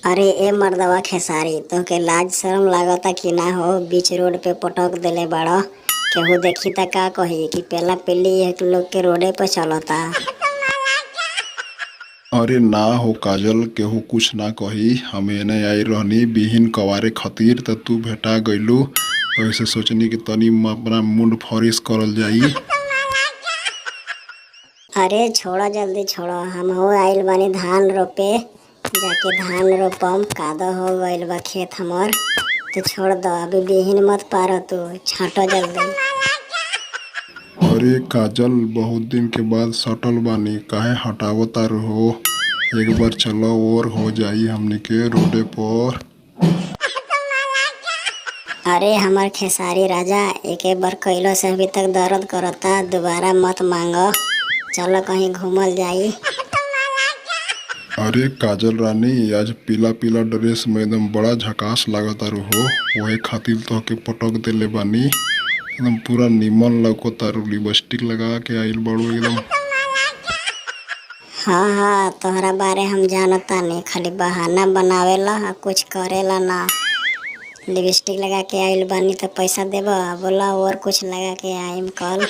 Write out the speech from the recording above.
अरे ए मर्दवा खेसारी, तोहके लाज शरम लागता कि ना हो? बीच रोड पे पटक देले बाड़। केहू देखी त का कही कि पेला पेली एक लोग के रोडे पे चलता। अरे ना हो काजल, केहू कुछ ना कही। हम एने आई रहनी बिहीन कवारे खातिर त तू भेटा गइलू। ऐसे सोचनी कि तनी अपना मुंड फरिश करल जाई। अरे छोड़ो, जल्दी छोड़ो, हम हो आइल बानी धान रोपे। जाके धान रोपम, कादो हो गइल बा खेत हमर। तो छोड़ दो, अभी बिहीन मत पारो, तू छाटो जल्दी। अरे काजल, बहुत दिन के बाद सटल बानी, काहे हटावतार हो? एक बार चलो और हो जाई हमनी के रोडे पर। अरे हमर खेसारी राजा, एके बार कइलो से अभी तक दर्द करता, दोबारा मत मांगो। चलो कहीं घूमल जाई। अरे काजल रानी, आज पीला पीला ड्रेस में एकदम बड़ा झकास लागतारू हो। वही खातिर तोहके पटक देले बानी। एकदम पूरा निमन लौकतारू, लिपस्टिक लगा के आइल बाड़ू एकदम। हाँ हाँ, तोहरा बारे हम जानता नहीं, खाली बहाना बनावेला आ कुछ करेला ना। लिपस्टिक लगा के आइल बानी तो पैसा देबा? बोला और कुछ लगा के आइम कल।